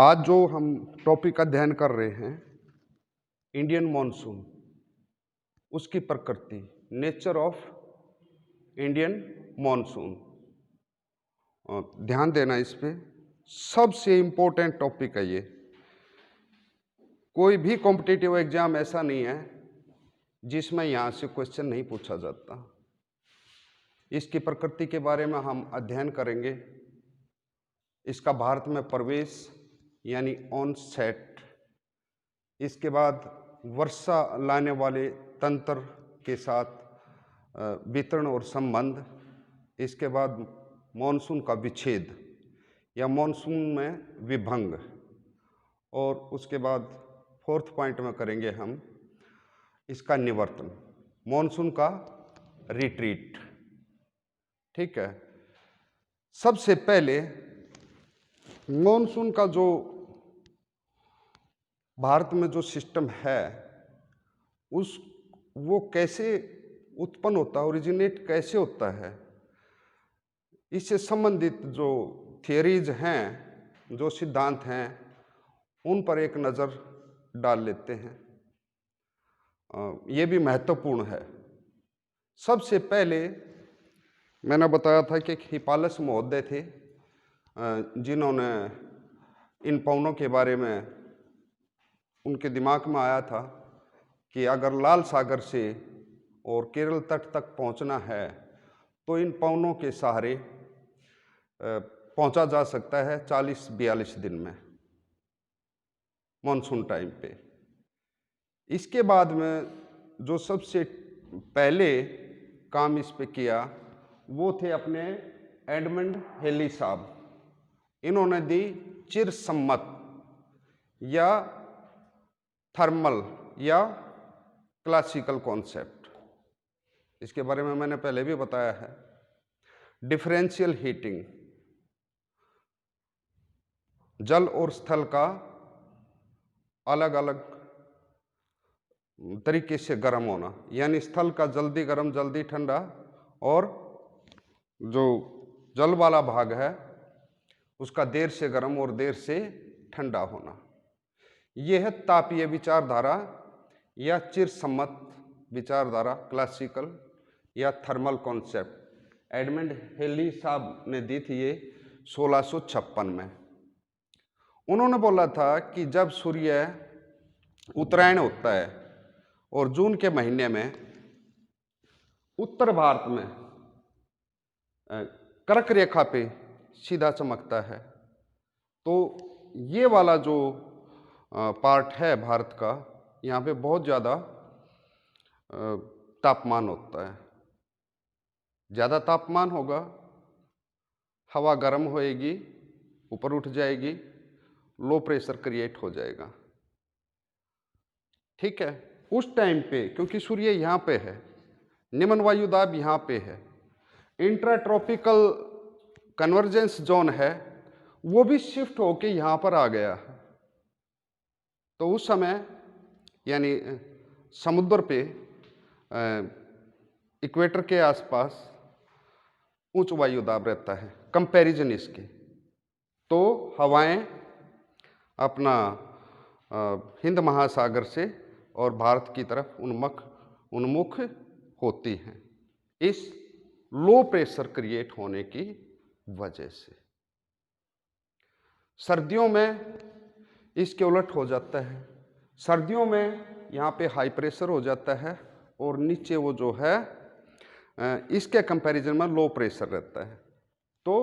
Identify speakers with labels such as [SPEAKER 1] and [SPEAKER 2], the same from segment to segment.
[SPEAKER 1] आज जो हम टॉपिक का अध्ययन कर रहे हैं, इंडियन मॉनसून, उसकी प्रकृति, नेचर ऑफ इंडियन मॉनसून। ध्यान देना इस पे, सबसे इम्पोर्टेंट टॉपिक है ये। कोई भी कॉम्पिटिटिव एग्जाम ऐसा नहीं है जिसमें यहाँ से क्वेश्चन नहीं पूछा जाता। इसकी प्रकृति के बारे में हम अध्ययन करेंगे। इसका भारत में प्रवेश यानी ऑनसेट, इसके बाद वर्षा लाने वाले तंत्र के साथ वितरण और संबंध, इसके बाद मॉनसून का विच्छेद या मॉनसून में विभंग, और उसके बाद फोर्थ पॉइंट में करेंगे हम इसका निवर्तन, मॉनसून का रिट्रीट। ठीक है, सबसे पहले मॉनसून का जो भारत में जो सिस्टम है वो कैसे उत्पन्न होता है, ओरिजिनेट कैसे होता है, इससे संबंधित जो थियरीज हैं, जो सिद्धांत हैं, उन पर एक नज़र डाल लेते हैं। ये भी महत्वपूर्ण है। सबसे पहले मैंने बताया था कि एक हिपालस महोदय थे जिन्होंने इन पवनों के बारे में, उनके दिमाग में आया था कि अगर लाल सागर से और केरल तट तक पहुंचना है तो इन पवनों के सहारे पहुंचा जा सकता है 40-42 दिन में, मॉनसून टाइम पे। इसके बाद में जो सबसे पहले काम इस पे किया वो थे अपने एडमंड हेली साहब। इन्होंने दी चिरसम्मत या थर्मल या क्लासिकल कॉन्सेप्ट। इसके बारे में मैंने पहले भी बताया है। डिफरेंशियल हीटिंग, जल और स्थल का अलग अलग तरीके से गर्म होना, यानी स्थल का जल्दी गर्म जल्दी ठंडा, और जो जल वाला भाग है उसका देर से गर्म और देर से ठंडा होना। यह है तापीय विचारधारा या चिरसम्मत विचारधारा, क्लासिकल या थर्मल कॉन्सेप्ट। एडमंड हेली साहब ने दी थी ये 1656 में। उन्होंने बोला था कि जब सूर्य उत्तरायण होता है और जून के महीने में उत्तर भारत में कर्क रेखा पे सीधा चमकता है, तो ये वाला जो पार्ट है भारत का, यहाँ पे बहुत ज़्यादा तापमान होता है। ज़्यादा तापमान होगा, हवा गर्म होएगी, ऊपर उठ जाएगी, लो प्रेशर क्रिएट हो जाएगा। ठीक है, उस टाइम पे क्योंकि सूर्य यहाँ पे है, निम्न वायु दाब यहाँ पे है, इंट्राट्रॉपिकल कन्वर्जेंस जोन है, वो भी शिफ्ट होके यहाँ पर आ गया है। तो उस समय यानी समुद्र पे इक्वेटर के आसपास उच्च वायु दाब रहता है कंपैरिजन इसके, तो हवाएं अपना हिंद महासागर से और भारत की तरफ उन्मुख होती हैं, इस लो प्रेशर क्रिएट होने की वजह से। सर्दियों में इसके उलट हो जाता है। सर्दियों में यहाँ पे हाई प्रेशर हो जाता है और नीचे वो जो है इसके कंपैरिजन में लो प्रेशर रहता है। तो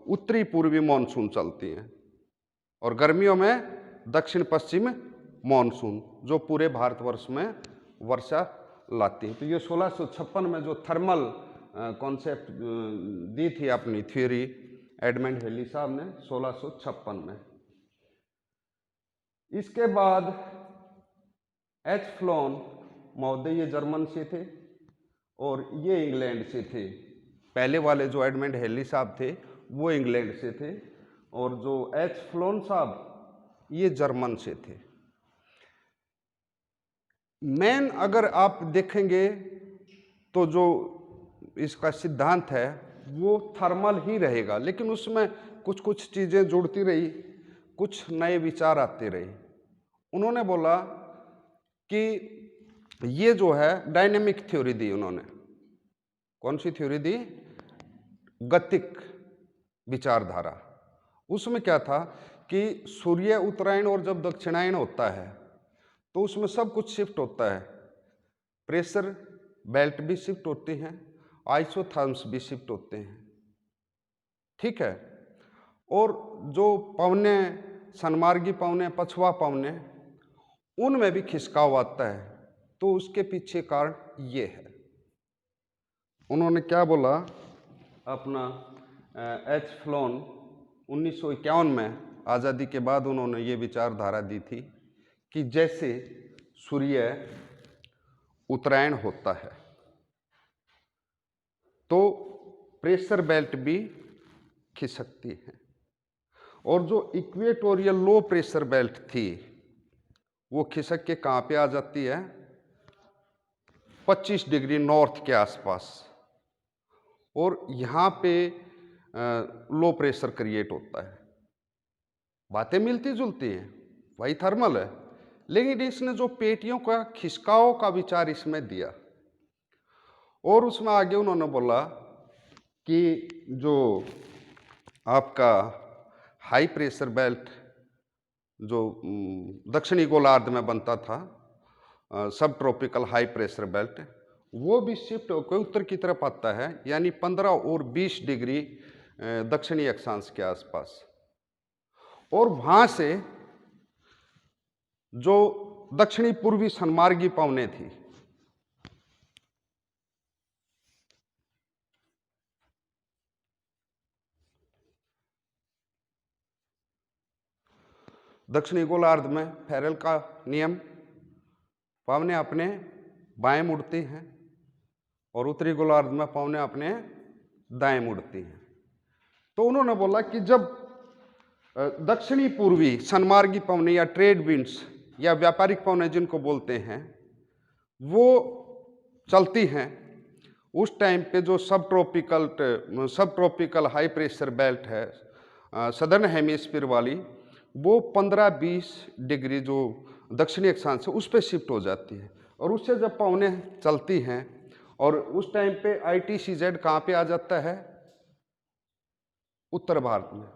[SPEAKER 1] उत्तरी पूर्वी मॉनसून चलती हैं, और गर्मियों में दक्षिण पश्चिम मॉनसून जो पूरे भारतवर्ष में वर्षा लाती है। तो ये 1656 में जो थर्मल कॉन्सेप्ट दी थी अपनी थ्योरी एडमंड हेली साहब ने 1656 में। इसके बाद एच फ्लोन महोदय, ये जर्मन से थे और ये इंग्लैंड से थे। पहले वाले जो एडमंड हेली साहब थे वो इंग्लैंड से थे, और जो एच फ्लोन साहब ये जर्मन से थे। मेन अगर आप देखेंगे तो जो इसका सिद्धांत है वो थर्मल ही रहेगा, लेकिन उसमें कुछ कुछ चीज़ें जुड़ती रही। कुछ नए विचार आते रहे। उन्होंने बोला कि ये जो है डायनेमिक थ्योरी दी उन्होंने। कौन सी थ्योरी दी? गतिक विचारधारा। उसमें क्या था कि सूर्य उत्तरायण और जब दक्षिणायन होता है तो उसमें सब कुछ शिफ्ट होता है। प्रेशर बेल्ट भी शिफ्ट होते हैं, आइसोथर्म्स भी शिफ्ट होते हैं, ठीक है। और जो पवने, सन्मार्गी पवने, पछुआ पवने, उनमें भी खिसकाव आता है। तो उसके पीछे कारण ये है। उन्होंने क्या बोला, अपना एच फ्लोन 1951 में आज़ादी के बाद उन्होंने ये विचारधारा दी थी कि जैसे सूर्य उत्तरायण होता है तो प्रेशर बेल्ट भी खिसकती है, और जो इक्वेटोरियल लो प्रेशर बेल्ट थी वो खिसक के कहाँ पे आ जाती है? 25 डिग्री नॉर्थ के आसपास, और यहाँ पे लो प्रेशर क्रिएट होता है। बातें मिलती जुलती हैं, वही थर्मल है, लेकिन इसने जो पेटियों का खिसकाव का विचार इसमें दिया। और उसमें आगे उन्होंने बोला कि जो आपका हाई प्रेशर बेल्ट जो दक्षिणी गोलार्ध में बनता था, सब ट्रॉपिकल हाई प्रेशर बेल्ट, वो भी शिफ्ट होकर उत्तर की तरफ आता है, यानी 15 और 20 डिग्री दक्षिणी अक्षांश के आसपास। और वहां से जो दक्षिणी पूर्वी सन्मार्गी पवने थी, दक्षिणी गोलार्ध में फेरेल का नियम, पवने अपने बाएं मुड़ती हैं और उत्तरी गोलार्ध में पवने अपने दाएं मुड़ती हैं। तो उन्होंने बोला कि जब दक्षिणी पूर्वी सन्मार्गी पवने या ट्रेड विंड्स या व्यापारिक पवने जिनको बोलते हैं, वो चलती हैं, उस टाइम पे जो सब ट्रॉपिकल हाई प्रेशर बेल्ट है सदर्न हेमिस्फीयर वाली, वो 15-20 डिग्री जो दक्षिणी अक्षांश है उस पर शिफ्ट हो जाती है। और उससे जब पवने चलती हैं, और उस टाइम पे ITCZ कहाँ पे आ जाता है? उत्तर भारत में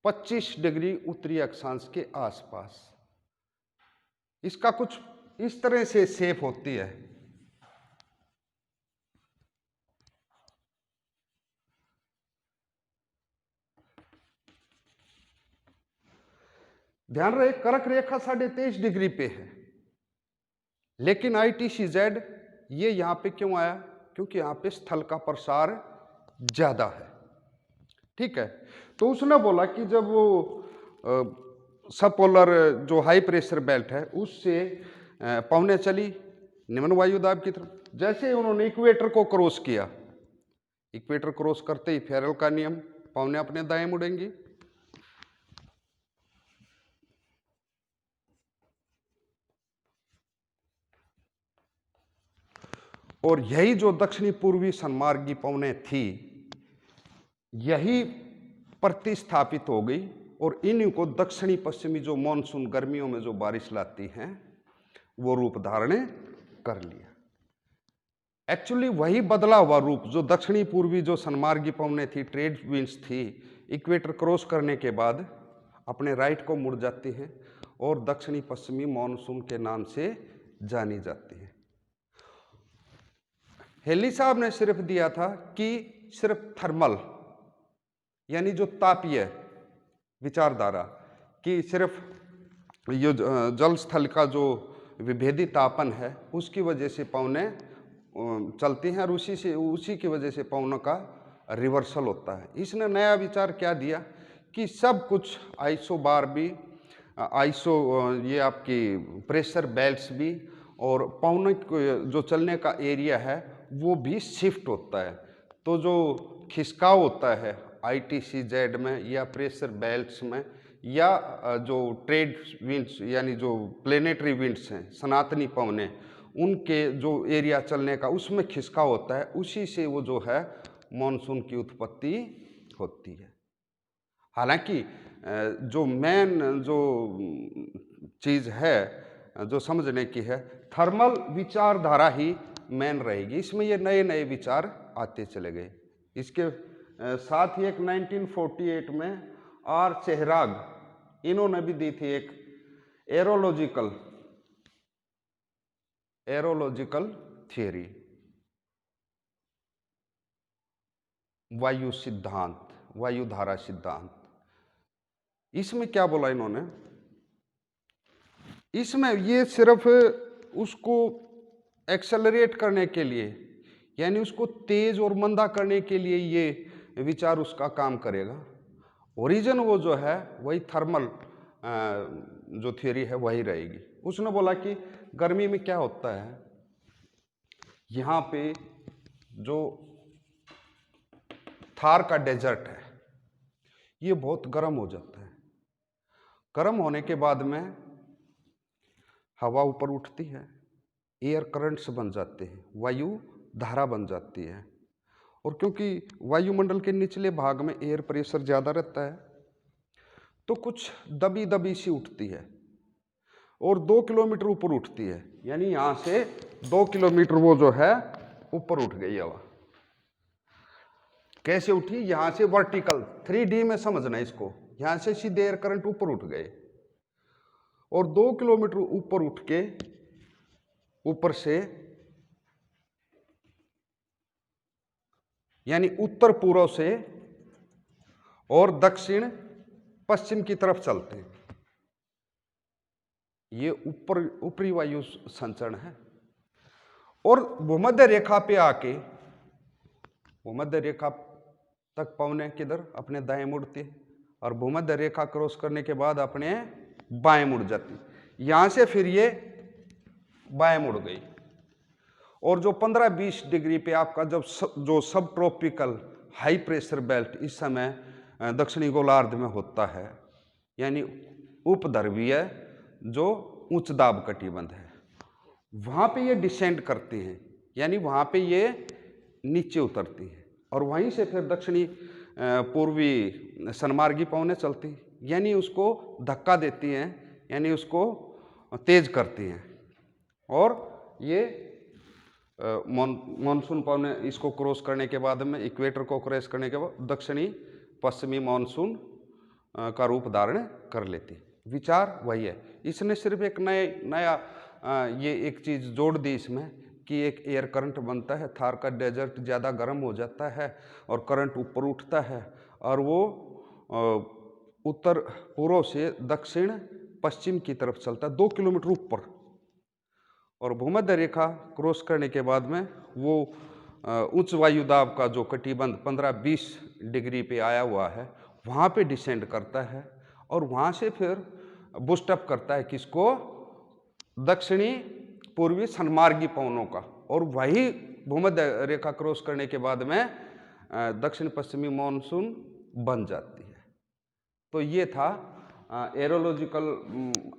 [SPEAKER 1] 25 डिग्री उत्तरी अक्षांश के आसपास। इसका कुछ इस तरह से शेप होती है। ध्यान रहे, कर्क रेखा 23.5 डिग्री पे है, लेकिन ITCZ ये यहां पे क्यों आया? क्योंकि यहां पे स्थल का प्रसार ज्यादा है, ठीक है। तो उसने बोला कि जब वो सबपोलर जो हाई प्रेशर बेल्ट है उससे पवने चली निम्न वायुदाब की तरफ, जैसे उन्होंने इक्वेटर को क्रॉस किया, इक्वेटर क्रॉस करते ही फेरेल का नियम, पवने अपने दाएं मुड़ेंगी। और यही जो दक्षिणी पूर्वी सन्मार्गी पवने थी, यही प्रतिस्थापित हो गई, और इन्हीं को दक्षिणी पश्चिमी जो मॉनसून गर्मियों में जो बारिश लाती हैं वो रूप धारण कर लिया। एक्चुअली वही बदला हुआ रूप जो दक्षिणी पूर्वी जो सन्मार्गी पवने थी, ट्रेड विंड्स थी, इक्वेटर क्रॉस करने के बाद अपने राइट को मुड़ जाती हैं और दक्षिणी पश्चिमी मॉनसून के नाम से जानी जाती है। हेली साहब ने सिर्फ दिया था कि सिर्फ थर्मल यानी जो तापीय विचारधारा, कि सिर्फ ये जल स्थल का जो विभेदी तापन है उसकी वजह से पवने चलती हैं, और उसी की वजह से पवनों का रिवर्सल होता है। इसने नया विचार क्या दिया कि सब कुछ आइसो बार भी, ये आपकी प्रेशर बेल्ट्स भी, और पवनों जो चलने का एरिया है वो भी शिफ्ट होता है। तो जो खिसकाव होता है ITCZ में या प्रेशर बेल्ट्स में, या जो ट्रेड विंड्स यानी जो प्लेनेटरी विंड्स हैं, सनातनी पवने, उनके जो एरिया चलने का उसमें खिसकाव होता है, उसी से वो जो है मॉनसून की उत्पत्ति होती है। हालांकि जो मेन जो चीज़ है जो समझने की है, थर्मल विचारधारा ही मेन रहेगी। इसमें ये नए नए विचार आते चले गए। इसके साथ ही एक 1948 में आर चेहराग इन्होंने भी दी थी एक एरोलॉजिकल थियरी, वायु सिद्धांत, वायुधारा सिद्धांत। इसमें क्या बोला इन्होंने, इसमें ये सिर्फ उसको एक्सेलरेट करने के लिए, यानी उसको तेज और मंदा करने के लिए ये विचार उसका काम करेगा। ओरिजिन वो जो है वही थर्मल जो थियरी है वही रहेगी। उसने बोला कि गर्मी में क्या होता है, यहाँ पे जो थार का डेजर्ट है ये बहुत गर्म हो जाता है। गर्म होने के बाद में हवा ऊपर उठती है, एयर करंट्स बन जाते हैं, वायु धारा बन जाती है। और क्योंकि वायुमंडल के निचले भाग में एयर प्रेशर ज़्यादा रहता है तो कुछ दबी दबी सी उठती है और 2 किलोमीटर ऊपर उठती है, यानी यहाँ से 2 किलोमीटर वो जो है ऊपर उठ गई हवा। कैसे उठी, यहाँ से वर्टिकल 3D में समझना इसको, यहाँ से सीधे एयर करंट ऊपर उठ गए और 2 किलोमीटर ऊपर उठ के ऊपर से यानी उत्तर पूर्व से और दक्षिण पश्चिम की तरफ चलते हैं। ये ऊपरी वायु संचरण है। और भूमध्य रेखा पे आके भूमध्य रेखा तक पहुंचने किधर अपने दाएं मुड़ती है और भूमध्य रेखा क्रॉस करने के बाद अपने बाएं मुड़ जाती। यहां से फिर ये बाएं मुड़ गई और जो 15-20 डिग्री पे आपका जब जो सब ट्रॉपिकल हाई प्रेशर बेल्ट इस समय दक्षिणी गोलार्ध में होता है, यानी उपध्रुवीय जो उच्च दाब कटिबंध है, वहाँ पे ये डिसेंड करती हैं, यानी वहाँ पे ये नीचे उतरती है और वहीं से फिर दक्षिणी पूर्वी सनमार्गी पवनें चलती, यानी उसको धक्का देती हैं, यानी उसको तेज करती हैं। और ये मानसून पवनें इसको क्रॉस करने के बाद में इक्वेटर को क्रॉस करने के बाद दक्षिणी पश्चिमी मानसून का रूप धारण कर लेती। विचार वही है। इसने सिर्फ एक नया ये एक चीज़ जोड़ दी इसमें कि एक एयर करंट बनता है, थार का डेजर्ट ज़्यादा गर्म हो जाता है और करंट ऊपर उठता है और वो उत्तर पूर्व से दक्षिण पश्चिम की तरफ चलता है 2 किलोमीटर ऊपर, और भूमध्य रेखा क्रॉस करने के बाद में वो उच्च वायुदाब का जो कटिबंध 15-20 डिग्री पे आया हुआ है वहाँ पे डिसेंड करता है और वहाँ से फिर बूस्टअप करता है किसको, दक्षिणी पूर्वी सनमार्गी पवनों का, और वही भूमध्य रेखा क्रॉस करने के बाद में दक्षिण पश्चिमी मानसून बन जाती है। तो ये था एरोलॉजिकल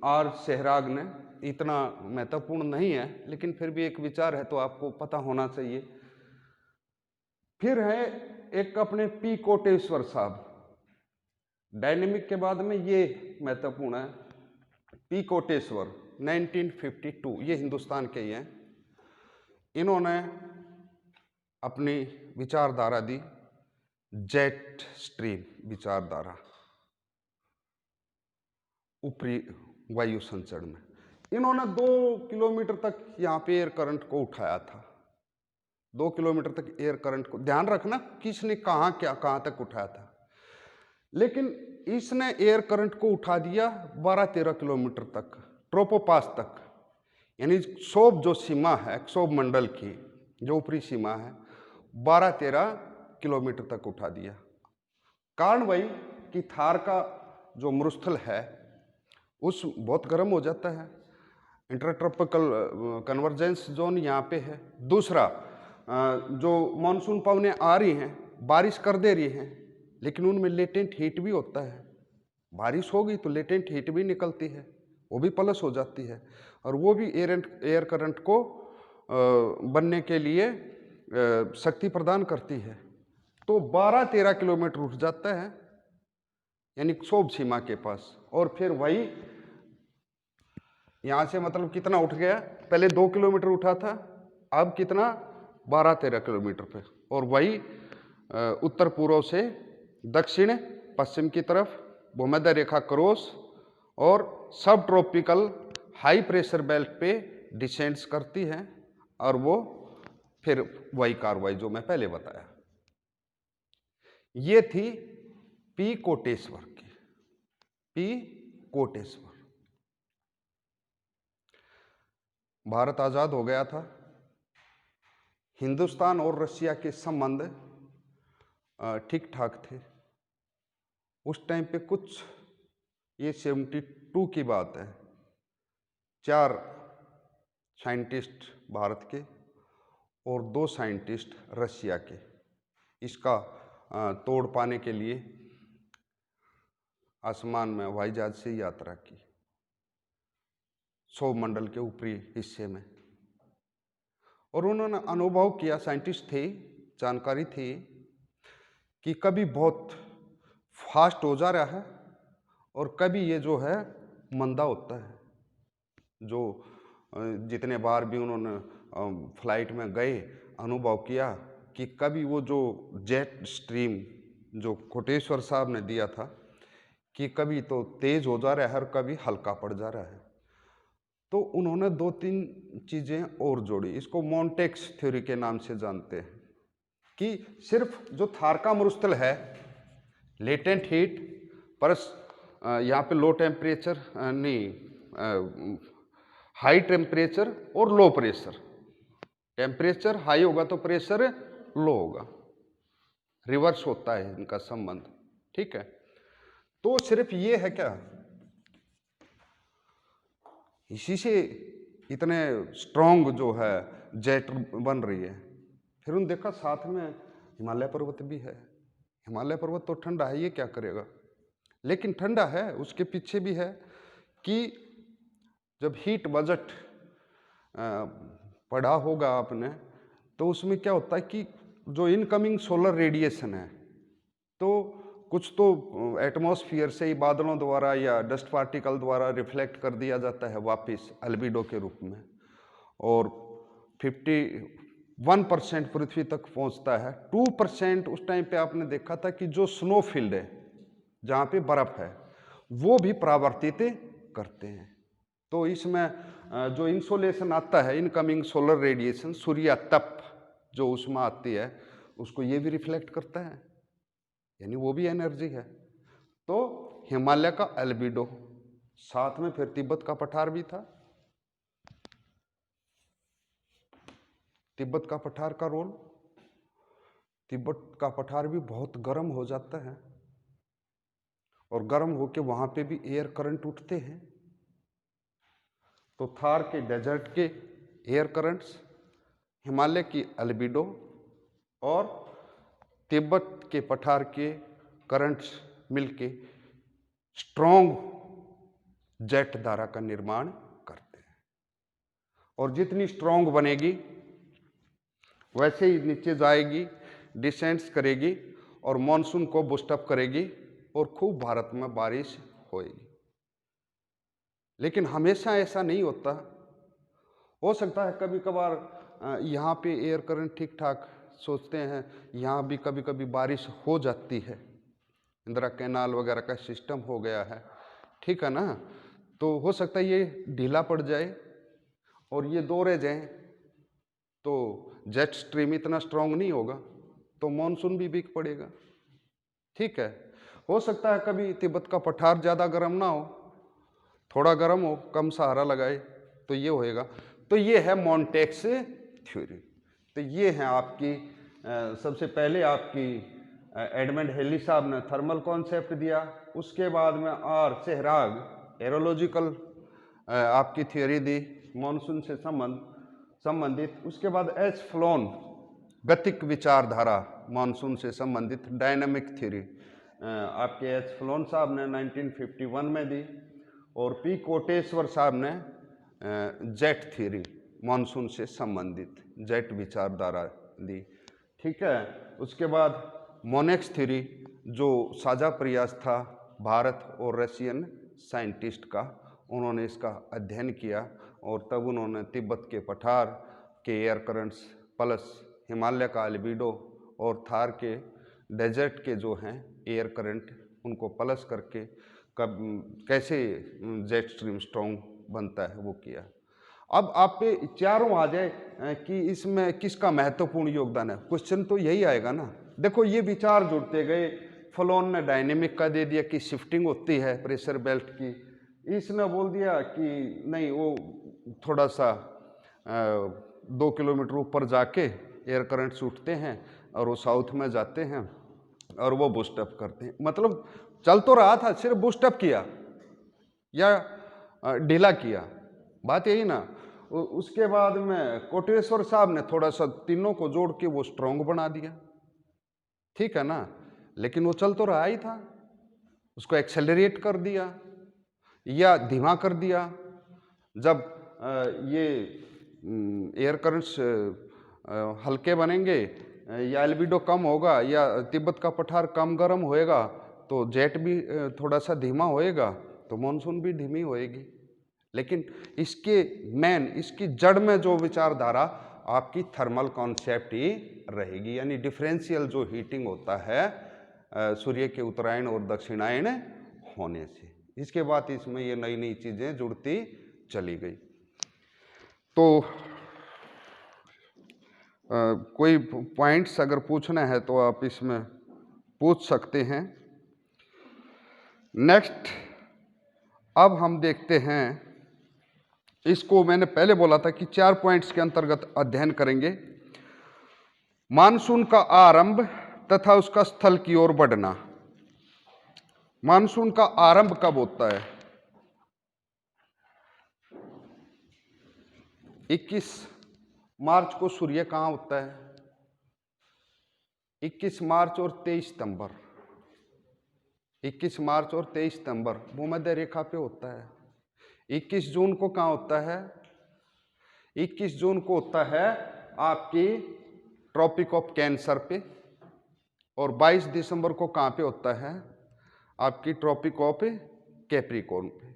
[SPEAKER 1] आर चेहराग ने, इतना महत्वपूर्ण नहीं है लेकिन फिर भी एक विचार है तो आपको पता होना चाहिए। फिर है एक अपने पी कोटेश्वर साहब, डायनेमिक के बाद में ये महत्वपूर्ण है, पी कोटेश्वर 1952, ये हिंदुस्तान के ही हैं। इन्होंने अपनी विचारधारा दी जेट स्ट्रीम विचारधारा ऊपरी वायु संचरण में। इन्होंने 2 किलोमीटर तक यहाँ पे एयर करंट को उठाया था, 2 किलोमीटर तक एयर करंट को, ध्यान रखना किसने कहाँ तक उठाया था, लेकिन इसने एयर करंट को उठा दिया 12-13 किलोमीटर तक, ट्रोपोपास तक, यानी क्षोभ जो सीमा है क्षोभ मंडल की जो ऊपरी सीमा है 12-13 किलोमीटर तक उठा दिया। कारण वही कि थार का जो मरुस्थल है उस बहुत गर्म हो जाता है, इंटरट्रॉपिकल कन्वर्जेंस जोन यहाँ पे है। दूसरा जो मानसून पवनें आ रही हैं बारिश कर दे रही हैं, लेकिन उनमें लेटेंट हीट भी होता है, बारिश होगी तो लेटेंट हीट भी निकलती है, वो भी प्लस हो जाती है और वो भी एयर करंट को बनने के लिए शक्ति प्रदान करती है। तो 12-13 किलोमीटर उठ जाता है यानी क्षोभ सीमा के पास। और फिर वही यहाँ से मतलब कितना उठ गया, पहले 2 किलोमीटर उठा था, अब कितना 12-13 किलोमीटर पे। और वही उत्तर पूर्व से दक्षिण पश्चिम की तरफ भूमध्य रेखा क्रॉस और सब ट्रॉपिकल हाई प्रेशर बेल्ट पे डिसेंड्स करती है। और वो फिर वही कार्रवाई जो मैं पहले बताया। ये थी पी कोटेश्वर की, पी कोटेश्वर। भारत आजाद हो गया था, हिंदुस्तान और रशिया के संबंध ठीक ठाक थे उस टाइम पे। कुछ ये 72 की बात है, 4 साइंटिस्ट भारत के और 2 साइंटिस्ट रशिया के इसका तोड़ पाने के लिए आसमान में हवाई जहाज से यात्रा की सौरमंडल के ऊपरी हिस्से में। और उन्होंने अनुभव किया, साइंटिस्ट थे, जानकारी थी कि कभी बहुत फास्ट हो जा रहा है और कभी ये जो है मंदा होता है। जो जितने बार भी उन्होंने फ्लाइट में गए अनुभव किया कि कभी वो जो जेट स्ट्रीम जो कोटेश्वर साहब ने दिया था कि कभी तो तेज हो जा रहा है और कभी हल्का पड़ जा रहा है। तो उन्होंने 2-3 चीज़ें और जोड़ी, इसको मोन्टेक्स थ्योरी के नाम से जानते हैं, कि सिर्फ जो थार का मरुस्थल है लेटेंट हीट पर यहाँ पे लो टेम्परेचर नहीं, हाई टेम्परेचर और लो प्रेशर। टेम्परेचर हाई होगा तो प्रेशर लो होगा, रिवर्स होता है इनका संबंध, ठीक है। तो सिर्फ ये है क्या, इसी से इतने स्ट्रॉन्ग जो है जेट बन रही है। फिर उन्होंने देखा साथ में हिमालय पर्वत भी है। हिमालय पर्वत तो ठंडा है, ये क्या करेगा, लेकिन ठंडा है उसके पीछे भी है कि जब हीट बजट पढ़ा होगा आपने तो उसमें क्या होता है कि जो इनकमिंग सोलर रेडिएशन है तो कुछ तो एटमॉस्फेयर से ही बादलों द्वारा या डस्ट पार्टिकल द्वारा रिफ्लेक्ट कर दिया जाता है वापस अल्बिडो के रूप में, और 51% पृथ्वी तक पहुंचता है। 2% उस टाइम पे आपने देखा था कि जो स्नो फील्ड है जहाँ पे बर्फ है वो भी परावर्तित करते हैं। तो इसमें जो इंसोलेशन आता है, इनकमिंग सोलर रेडिएशन, सूर्य तप जो उसमें आती है उसको ये भी रिफ्लेक्ट करता है, यानी वो भी एनर्जी है। तो हिमालय का एल्बिडो, साथ में फिर तिब्बत का पठार भी था। तिब्बत का पठार का रोल, तिब्बत का पठार भी बहुत गर्म हो जाता है और गर्म होके वहां पे भी एयर करंट उठते हैं। तो थार के डेजर्ट के एयर करंट्स, हिमालय की एल्बिडो और तिब्बत के पठार के करंट्स मिलके स्ट्रॉन्ग जेट धारा का निर्माण करते हैं। और जितनी स्ट्रॉन्ग बनेगी वैसे ही नीचे जाएगी, डिसेंट्स करेगी और मॉनसून को बूस्टअप करेगी और खूब भारत में बारिश होएगी। लेकिन हमेशा ऐसा नहीं होता, हो सकता है कभी कभार यहाँ पे एयर करंट ठीक ठाक सोचते हैं, यहाँ भी कभी कभी बारिश हो जाती है, इंदिरा कैनाल वगैरह का सिस्टम हो गया है, ठीक है ना। तो हो सकता है ये ढीला पड़ जाए और ये दो रह जाए तो जेट स्ट्रीम इतना स्ट्रांग नहीं होगा तो मॉनसून भी वीक पड़ेगा, ठीक है। हो सकता है कभी तिब्बत का पठार ज़्यादा गर्म ना हो, थोड़ा गर्म हो, कम सहारा लगाए तो ये होएगा। तो ये है मोन्टेक्स थ्योरी। तो ये है आपकी सबसे पहले आपकी एडमंड हेली साहब ने थर्मल कॉन्सेप्ट दिया, उसके बाद में आर सेहराग एरोलॉजिकल आपकी थ्योरी दी मॉनसून से संबंधित, उसके बाद एच फ्लोन गतिक विचारधारा मॉनसून से संबंधित डायनामिक थ्योरी आपके एच फ्लोन साहब ने 1951 में दी, और पी कोटेश्वर साहब ने जेट थ्योरी मॉनसून से संबंधित जेट विचारधारा दी, ठीक है। उसके बाद मोनेक्स थ्योरी जो साझा प्रयास था भारत और रशियन साइंटिस्ट का। उन्होंने इसका अध्ययन किया और तब उन्होंने तिब्बत के पठार के एयर करंट्स प्लस हिमालय का अल्बिडो और थार के डेजर्ट के जो हैं एयर करंट उनको प्लस करके कब कैसे जेट स्ट्रीम स्ट्रॉन्ग बनता है वो किया। अब आप पे चारों आ जाए कि इसमें किसका महत्वपूर्ण योगदान है, क्वेश्चन तो यही आएगा ना। देखो ये विचार जुड़ते गए। फ्लोन ने डायनेमिक का दे दिया कि शिफ्टिंग होती है प्रेशर बेल्ट की, इसने बोल दिया कि नहीं वो थोड़ा सा 2 किलोमीटर ऊपर जाके एयर करंट्स उठते हैं और वो साउथ में जाते हैं और वो बूस्टअप करते हैं। मतलब चल तो रहा था, सिर्फ बूस्टअप किया या ढीला किया, बात यही ना। उसके बाद में कोटेश्वर साहब ने थोड़ा सा तीनों को जोड़ के वो स्ट्रॉन्ग बना दिया, ठीक है ना। लेकिन वो चल तो रहा ही था, उसको एक्सेलरेट कर दिया या धीमा कर दिया। जब ये एयर करंट्स हल्के बनेंगे या एल्बिडो कम होगा या तिब्बत का पठार कम गर्म होएगा तो जेट भी थोड़ा सा धीमा होएगा तो मॉनसून भी धीमी होएगी। लेकिन इसकी जड़ में जो विचारधारा आपकी थर्मल कॉन्सेप्ट ही रहेगी, यानी डिफरेंशियल जो हीटिंग होता है सूर्य के उत्तरायण और दक्षिणायन होने से। इसके बाद इसमें ये नई नई चीजें जुड़ती चली गई। तो कोई पॉइंट्स अगर पूछना है तो आप इसमें पूछ सकते हैं। नेक्स्ट अब हम देखते हैं, इसको मैंने पहले बोला था कि 4 पॉइंट्स के अंतर्गत अध्ययन करेंगे। मानसून का आरंभ तथा उसका स्थल की ओर बढ़ना। मानसून का आरंभ कब होता है? 21 मार्च को सूर्य कहाँ होता है? 21 मार्च और 23 सितंबर। 21 मार्च और 23 सितंबर भूमध्य रेखा पे होता है। 21 जून को कहाँ होता है? 21 जून को होता है आपकी ट्रॉपिक ऑफ कैंसर पे, और 22 दिसंबर को कहाँ पे होता है? आपकी ट्रॉपिक ऑफ कैप्रिकॉर्न पे।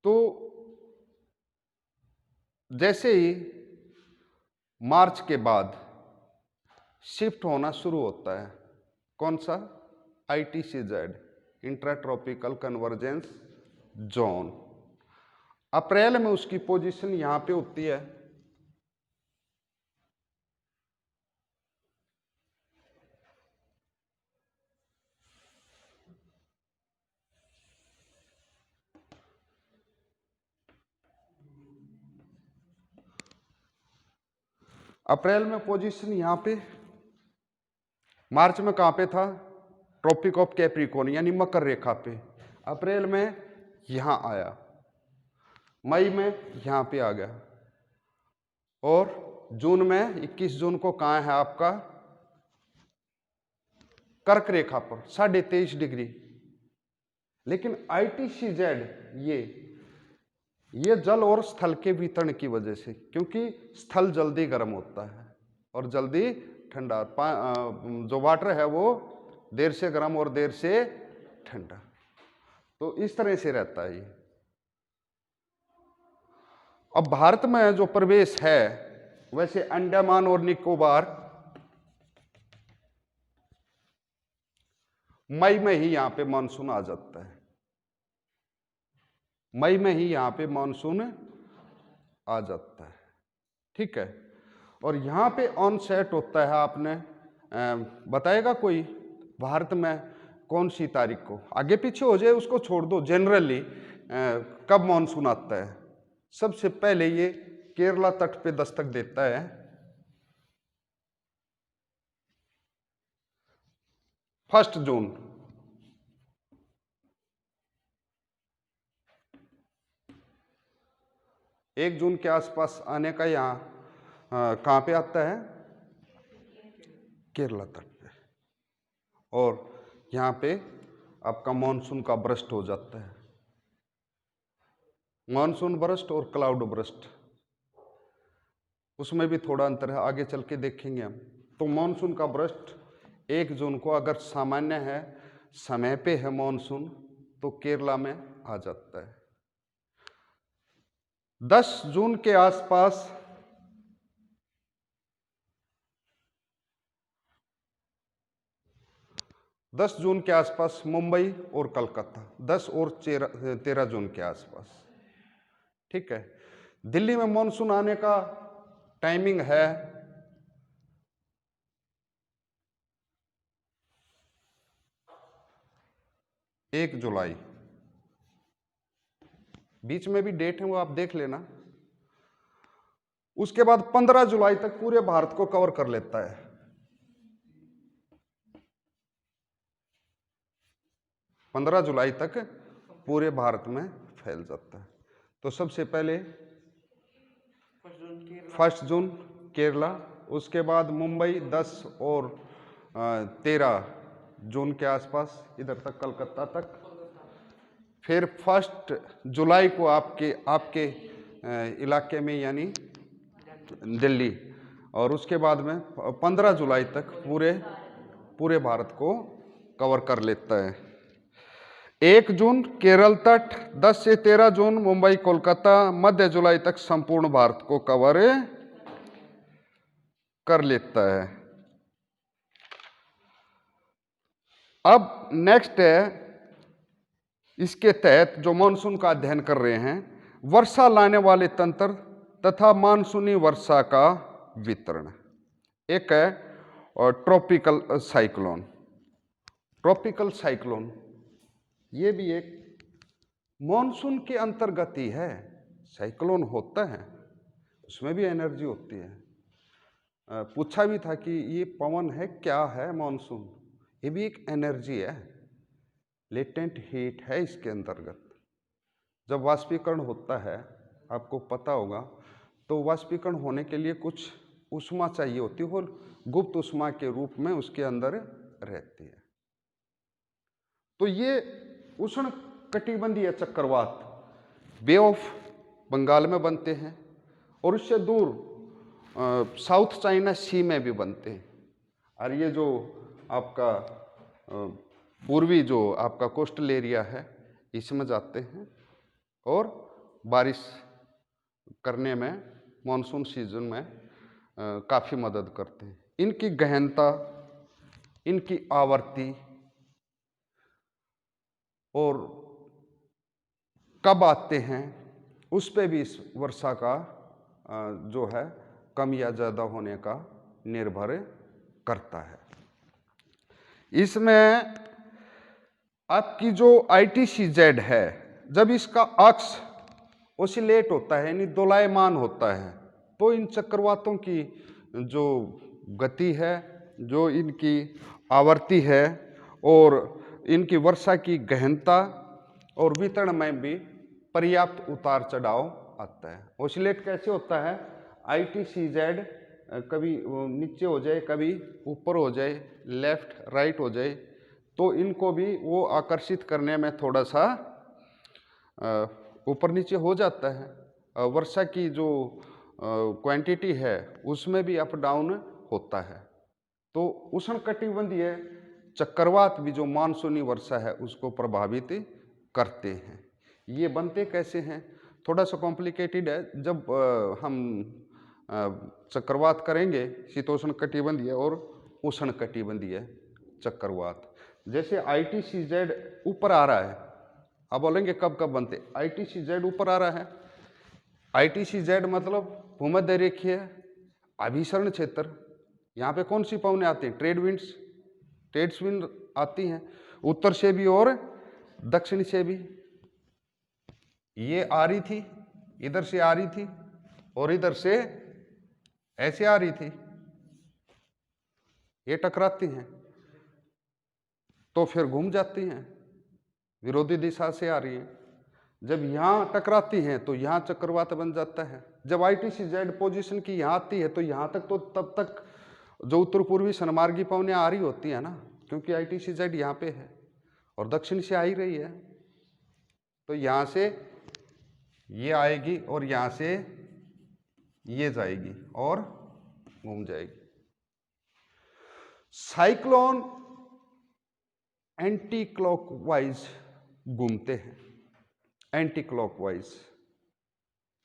[SPEAKER 1] तो जैसे ही मार्च के बाद शिफ्ट होना शुरू होता है, कौन सा? ITCZ, intra tropical convergence zone. April में उसकी पोजीशन यहां पे होती है, अप्रैल में पोजीशन यहां पे। मार्च में कहां पे था? ट्रॉपिक ऑफ कैप्रिकॉर्न यानी मकर रेखा पे। अप्रैल में यहां आया, मई में यहां पे आ गया, और जून में 21 जून को कहां है आपका? कर्क रेखा पर 23.5 डिग्री। लेकिन ITCZ ये जल और स्थल के वितरण की वजह से, क्योंकि स्थल जल्दी गर्म होता है और जल्दी ठंडा, जो वाटर है वो देर से गर्म और देर से ठंडा, तो इस तरह से रहता है ये। अब भारत में जो प्रवेश है, वैसे अंडमान और निकोबार मई में ही यहां पे मानसून आ जाता है। मई में ही यहां पे मानसून आ जाता है, ठीक है। और यहां पे ऑन सेट होता है, आपने बताएगा कोई भारत में कौन सी तारीख को? आगे पीछे हो जाए उसको छोड़ दो, जनरली कब मानसून आता है? सबसे पहले ये केरला तट पे दस्तक देता है 1 जून। 1 जून के आसपास आने का यहाँ कहाँ पे आता है? केरला तट पे। और यहाँ पे आपका मानसून का बर्स्ट हो जाता है। मानसून बर्स्ट और क्लाउड बर्स्ट, उसमें भी थोड़ा अंतर है, आगे चल के देखेंगे हम। तो मानसून का बर्स्ट 1 जून को अगर सामान्य है, समय पे है मॉनसून तो केरला में आ जाता है। 10 जून के आसपास 10 जून के आसपास मुंबई और कलकत्ता, 10 और 13 जून के आसपास, ठीक है। दिल्ली में मॉनसून आने का टाइमिंग है 1 जुलाई। बीच में भी डेट है वो आप देख लेना। उसके बाद 15 जुलाई तक पूरे भारत को कवर कर लेता है। 15 जुलाई तक पूरे भारत में फैल जाता है। तो सबसे पहले 1 जून केरला, उसके बाद मुंबई 10 और 13 जून के आसपास इधर तक कलकत्ता तक। फिर 1 जुलाई को आपके इलाके में यानी दिल्ली, और उसके बाद में 15 जुलाई तक पूरे भारत को कवर कर लेता है। 1 जून केरल तट, 10 से 13 जून मुंबई कोलकाता, मध्य जुलाई तक संपूर्ण भारत को कवर कर लेता है। अब नेक्स्ट है, इसके तहत जो मानसून का अध्ययन कर रहे हैं, वर्षा लाने वाले तंत्र तथा मानसूनी वर्षा का वितरण। एक है और ट्रॉपिकल साइक्लोन। ट्रॉपिकल साइक्लोन ये भी एक मानसून के अंतर्गत ही है। साइक्लोन होता है, उसमें भी एनर्जी होती है। पूछा भी था कि ये पवन है, क्या है मानसून? ये भी एक एनर्जी है, लेटेंट हीट है इसके अंतर्गत। जब वाष्पीकरण होता है, आपको पता होगा, तो वाष्पीकरण होने के लिए कुछ ऊष्मा चाहिए होती है और गुप्त ऊष्मा के रूप में उसके अंदर रहती है। तो ये उष्ण कटिबंधीय चक्रवात बे ऑफ बंगाल में बनते हैं और उससे दूर साउथ चाइना सी में भी बनते हैं। और ये जो आपका पूर्वी जो आपका कोस्टल एरिया है, इसमें जाते हैं और बारिश करने में मानसून सीजन में काफ़ी मदद करते हैं। इनकी गहनता, इनकी आवर्ती और कब आते हैं उस पे भी इस वर्षा का जो है कम या ज़्यादा होने का निर्भर करता है। इसमें आपकी जो ITCZ है, जब इसका अक्ष ओसिलेट होता है यानी दोलायमान होता है, तो इन चक्रवातों की जो गति है, जो इनकी आवर्ती है और इनकी वर्षा की गहनता और वितरण में भी पर्याप्त उतार चढ़ाव आता है। ओसिलेट कैसे होता है? ITCZ कभी नीचे हो जाए, कभी ऊपर हो जाए, लेफ्ट राइट हो जाए, तो इनको भी वो आकर्षित करने में थोड़ा सा ऊपर नीचे हो जाता है। वर्षा की जो क्वांटिटी है उसमें भी अप डाउन होता है। तो उष्णकटिबंधीय चक्रवात भी जो मानसूनी वर्षा है उसको प्रभावित करते हैं। ये बनते कैसे हैं? थोड़ा सा कॉम्प्लिकेटेड है। जब हम चक्रवात करेंगे, शीतोष्ण कटिबंधीय और उष्ण कटिबंधीय चक्रवात, जैसे ITCZ ऊपर आ रहा है, आप बोलेंगे कब कब बनते? ITCZ ऊपर आ रहा है। ITCZ मतलब भूमध्य रेखीय अभिसरण क्षेत्र। यहाँ पे कौन सी पवनें आती हैं? ट्रेड्स विंड आती हैं, उत्तर से भी और दक्षिण से भी। ये आ रही थी, इधर से आ रही थी और इधर से ऐसे आ रही थी, ये टकराती हैं तो फिर घूम जाती हैं, विरोधी दिशा से आ रही हैं। जब यहाँ टकराती हैं तो यहाँ चक्रवात बन जाता है। जब ITCZ पोजीशन की यहाँ आती है तो यहाँ तक, तो तब तक जो उत्तर पूर्वी सन्मार्गी पवनें आ रही होती हैं ना, क्योंकि ITCZ यहाँ पे है और दक्षिण से आ ही रही है, तो यहाँ से ये आएगी और यहाँ से ये जाएगी और घूम जाएगी। साइक्लोन एंटी क्लॉकवाइज घूमते हैं, एंटी क्लॉकवाइज।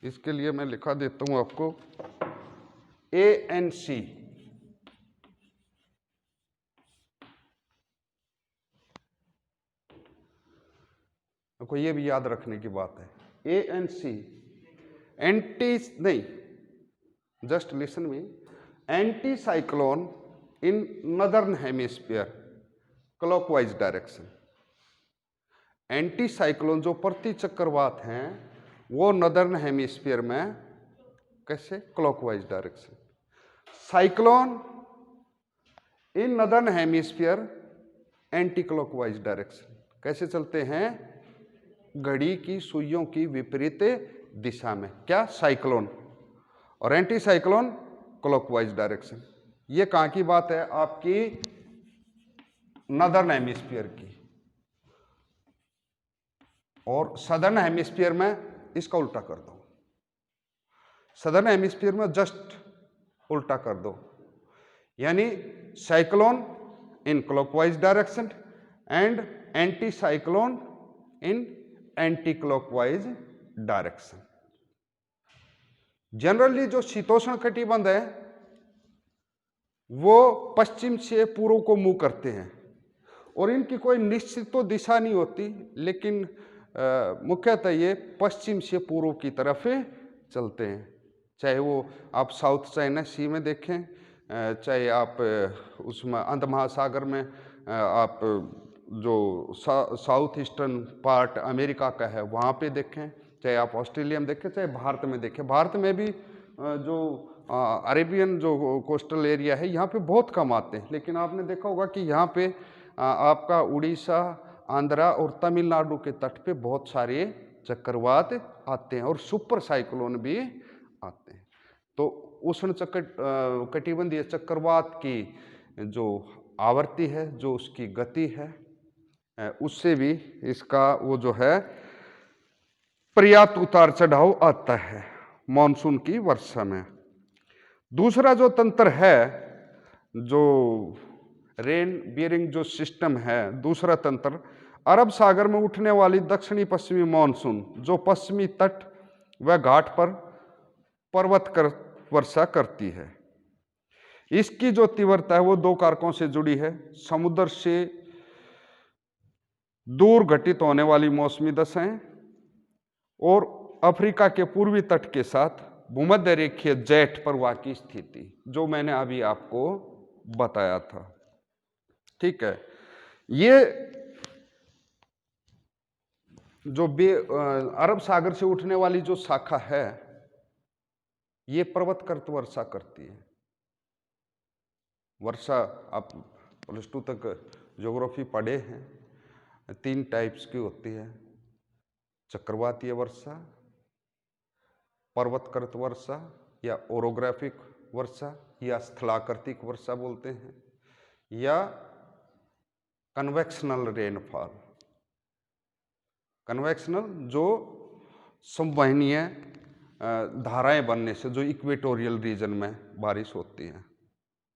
[SPEAKER 1] इसके लिए मैं लिखा देता हूं आपको ANC। आपको ये भी याद रखने की बात है, ANC एंटी नहीं, just listen me, anticyclone in northern hemisphere clockwise direction. Anticyclone जो प्रति चक्रवात हैं वो नदर्न हेमिस्फीयर में कैसे, clockwise direction. Cyclone in northern hemisphere anticlockwise direction. कैसे चलते हैं, घड़ी की सुइयों की विपरीत दिशा में, क्या, साइक्लोन। और एंटी साइक्लोन क्लॉकवाइज डायरेक्शन। ये कहां की बात है, आपकी नदर्न हेमिस्फीयर की। और सदर्न हेमिस्फीयर में इसका उल्टा कर दो, सदर्न हेमिस्फीयर में जस्ट उल्टा कर दो, यानी cyclone in clockwise direction and anti cyclone in anti clockwise direction. Generally जो शीतोष्ण कटिबंध है वो पश्चिम से पूर्व को मुंह करते हैं और इनकी कोई निश्चित तो दिशा नहीं होती, लेकिन मुख्यतः ये पश्चिम से पूर्व की तरफ चलते हैं। चाहे वो आप साउथ चाइना सी में देखें, चाहे आप उसमें अंध महासागर में आप जो साउथ ईस्टर्न पार्ट अमेरिका का है वहाँ पे देखें, चाहे आप ऑस्ट्रेलिया में देखें, चाहे भारत में देखें। भारत में भी जो अरेबियन जो कोस्टल एरिया है यहाँ पे बहुत कम आते हैं, लेकिन आपने देखा होगा कि यहाँ पे आपका उड़ीसा, आंध्रा और तमिलनाडु के तट पे बहुत सारे चक्रवात आते हैं और सुपर साइक्लोन भी आते हैं। तो उष्ण कटिबंधीय चक्रवात की जो आवृत्ति है, जो उसकी गति है, उससे भी इसका वो जो है पर्याप्त उतार चढ़ाव आता है मॉनसून की वर्षा में। दूसरा जो तंत्र है, जो रेन बियरिंग जो सिस्टम है, दूसरा तंत्र अरब सागर में उठने वाली दक्षिणी पश्चिमी मॉनसून जो पश्चिमी तट व घाट पर पर्वत कर वर्षा करती है। इसकी जो तीव्रता है वो दो कारकों से जुड़ी है, समुद्र से दूर घटित होने वाली मौसमी दशाएं और अफ्रीका के पूर्वी तट के साथ भूमध्य रेखीय जेट प्रवाह की स्थिति, जो मैंने अभी आपको बताया था। ठीक है, ये जो अरब सागर से उठने वाली जो शाखा है ये पर्वतकृत वर्षा करती है। वर्षा आप +2 तक ज्योग्राफी पढ़े हैं, 3 टाइप्स की होती है, चक्रवातीय वर्षा, पर्वतकृत वर्षा या ओरोग्राफिक वर्षा या स्थलाकृतिक वर्षा बोलते हैं, या कन्वेक्शनल रेनफॉल। कन्वेक्शनल जो संवहनीय धाराएं बनने से, जो इक्वेटोरियल रीजन में बारिश होती है।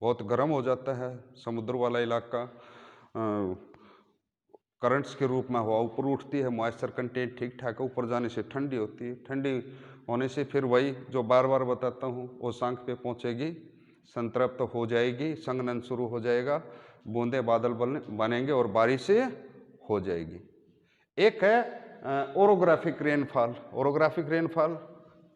[SPEAKER 1] बहुत गर्म हो जाता है समुद्र वाला इलाका, करंट्स के रूप में हवा ऊपर उठती है, मॉइस्चर कंटेंट ठीक ठाक है, ऊपर जाने से ठंडी होती है, ठंडी होने से फिर वही जो बार बार बताता हूँ ओशांक पे पहुँचेगी, संतृप्त हो जाएगी, संघनन शुरू हो जाएगा, बूंदे बादल बनेंगे और बारिश हो जाएगी। एक है ओरोग्राफिक रेनफॉल। ओरोग्राफिक रेनफॉल,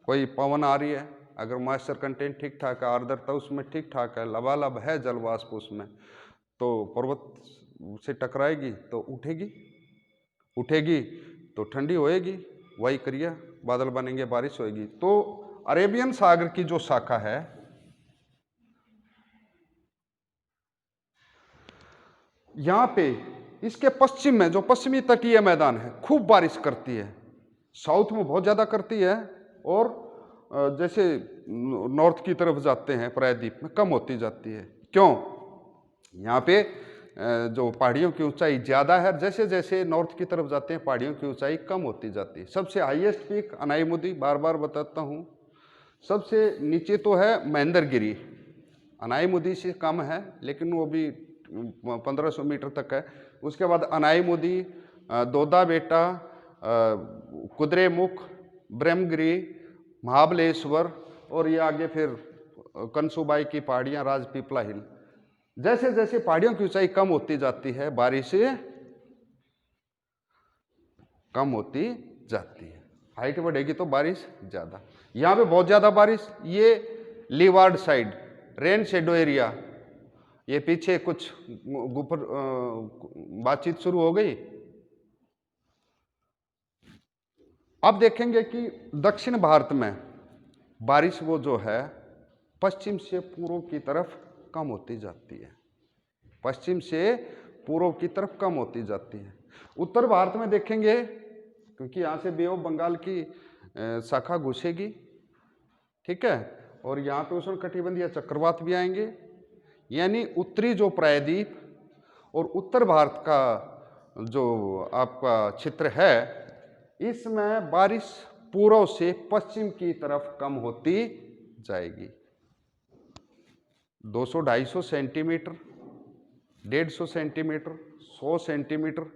[SPEAKER 1] कोई पवन आ रही है, अगर मॉइस्चर कंटेंट ठीक ठाक है, आर्द्रता उसमें ठीक ठाक है, लबालब है जल वाष्प उसमें, तो पर्वत से टकराएगी तो उठेगी तो ठंडी होएगी, वही क्रिया, बादल बनेंगे, बारिश होएगी। तो अरेबियन सागर की जो शाखा है यहाँ पे इसके पश्चिम में जो पश्चिमी तटीय मैदान है खूब बारिश करती है, साउथ में बहुत ज़्यादा करती है, और जैसे नॉर्थ की तरफ जाते हैं प्रायद्वीप में कम होती जाती है। क्यों? यहाँ पे जो पहाड़ियों की ऊंचाई ज़्यादा है, जैसे जैसे नॉर्थ की तरफ जाते हैं पहाड़ियों की ऊंचाई कम होती जाती है। सबसे हाईएस्ट पीक अनाईमुदी, बार बार बताता हूँ, सबसे नीचे तो है महेंद्रगिरी, अनाईमुदी से कम है लेकिन वो भी 1500 मीटर तक है, उसके बाद अनाईमुदी, दोदा बेटा, कुद्रेमुख, ब्रह्मगिरी, महाबलेश्वर और ये आगे फिर कंसुबाई की पहाड़ियाँ, राजपीपला हिल। जैसे जैसे पहाड़ियों की ऊंचाई कम होती जाती है, बारिश कम होती जाती है। हाइट बढ़ेगी तो बारिश ज़्यादा। यहाँ पे बहुत ज़्यादा बारिश, ये leeward side rain shadow area, ये पीछे कुछ ऊपर बातचीत शुरू हो गई। अब देखेंगे कि दक्षिण भारत में बारिश वो जो है पश्चिम से पूर्व की तरफ कम होती जाती है, पश्चिम से पूर्व की तरफ कम होती जाती है। उत्तर भारत में देखेंगे, क्योंकि यहाँ से बे ऑफ बंगाल की शाखा घुसेगी, ठीक है, और यहाँ पे उष्णकटिबंधीय चक्रवात भी आएंगे, यानी उत्तरी जो प्रायद्वीप और उत्तर भारत का जो आपका क्षेत्र है, इसमें बारिश पूर्व से पश्चिम की तरफ कम होती जाएगी। 200-250 सेंटीमीटर, 150 सेंटीमीटर, 100 सेंटीमीटर,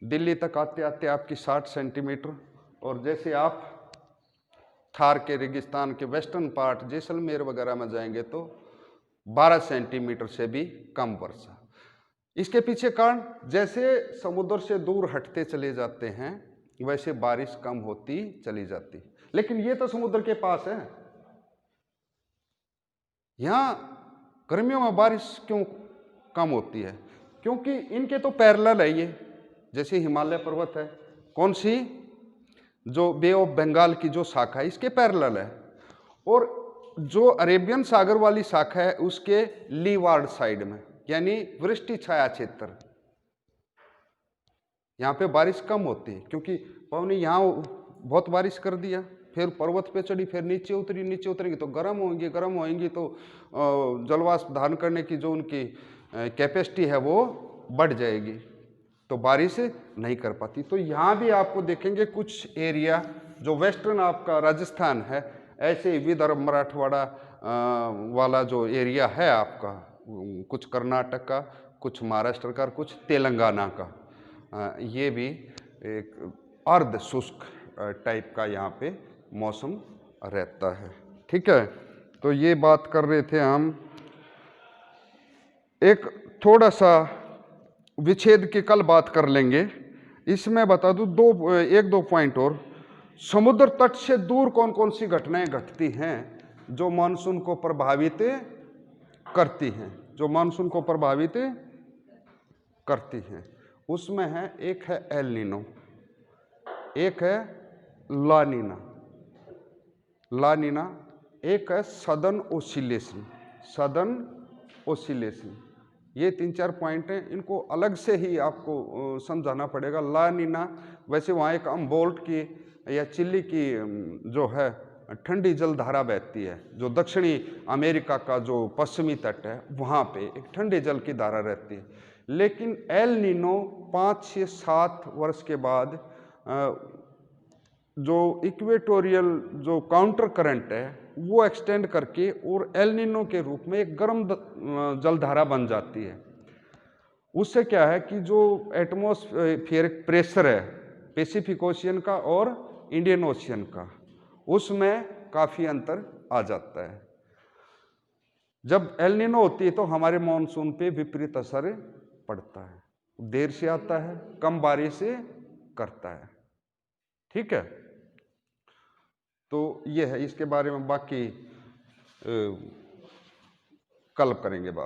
[SPEAKER 1] दिल्ली तक आते आते आपकी 60 सेंटीमीटर, और जैसे आप थार के रेगिस्तान के वेस्टर्न पार्ट जैसलमेर वगैरह में जाएंगे तो 12 सेंटीमीटर से भी कम वर्षा। इसके पीछे कारण, जैसे समुद्र से दूर हटते चले जाते हैं वैसे बारिश कम होती चली जाती। लेकिन ये तो समुद्र के पास है, यहाँ गर्मियों में बारिश क्यों कम होती है? क्योंकि इनके तो पैरेलल है ये, जैसे हिमालय पर्वत है, कौन सी, जो बे ऑफ बंगाल की जो शाखा है इसके पैरेलल है, और जो अरेबियन सागर वाली शाखा है उसके लीवार्ड साइड में, यानी वृष्टि छाया क्षेत्र, यहाँ पे बारिश कम होती है। क्योंकि पवन यहाँ बहुत बारिश कर दिया, फिर पर्वत पे चढ़ी, फिर नीचे उतरी, नीचे उतरेंगी तो गर्म होंगी तो जलवाष्प धारण करने की जो उनकी कैपेसिटी है वो बढ़ जाएगी, तो बारिश नहीं कर पाती। तो यहाँ भी आपको देखेंगे कुछ एरिया जो वेस्टर्न आपका राजस्थान है, ऐसे ही विदर्भ मराठवाड़ा वाला जो एरिया है आपका, कुछ कर्नाटक का, कुछ महाराष्ट्र का, कुछ तेलंगाना का, ये भी एक अर्ध शुष्क टाइप का यहाँ पे मौसम रहता है, ठीक है। तो ये बात कर रहे थे हम। एक थोड़ा सा विच्छेद की कल बात कर लेंगे, इसमें बता दूं एक दो पॉइंट और। समुद्र तट से दूर कौन कौन सी घटनाएं घटती हैं जो मानसून को प्रभावित करती हैं, जो मानसून को प्रभावित करती हैं? उसमें है, एक है एल नीनो, एक है ला नीना, ला नीना, एक है सदर्न ओसिलेशन, सदर्न ओसिलेशन। ये 3-4 पॉइंट हैं, इनको अलग से ही आपको समझाना पड़ेगा। ला नीना, वैसे वहाँ एक अम्बोल्ट की या चिली की जो है ठंडी जलधारा बहती है, जो दक्षिणी अमेरिका का जो पश्चिमी तट है वहाँ पे एक ठंडे जल की धारा रहती है। लेकिन एल नीनो 5 से 7 वर्ष के बाद जो इक्वेटोरियल जो काउंटर करंट है वो एक्सटेंड करके और एल नीनो के रूप में एक गर्म जलधारा बन जाती है। उससे क्या है कि जो एटमॉस्फेरिक प्रेशर है पैसिफिक ओशियन का और इंडियन ओशियन का, उसमें काफ़ी अंतर आ जाता है। जब एल नीनो होती है तो हमारे मॉनसून पे विपरीत असर पड़ता है, देर से आता है, कम बारिश करता है, ठीक है। तो ये है, इसके बारे में बाकी कल करेंगे बात।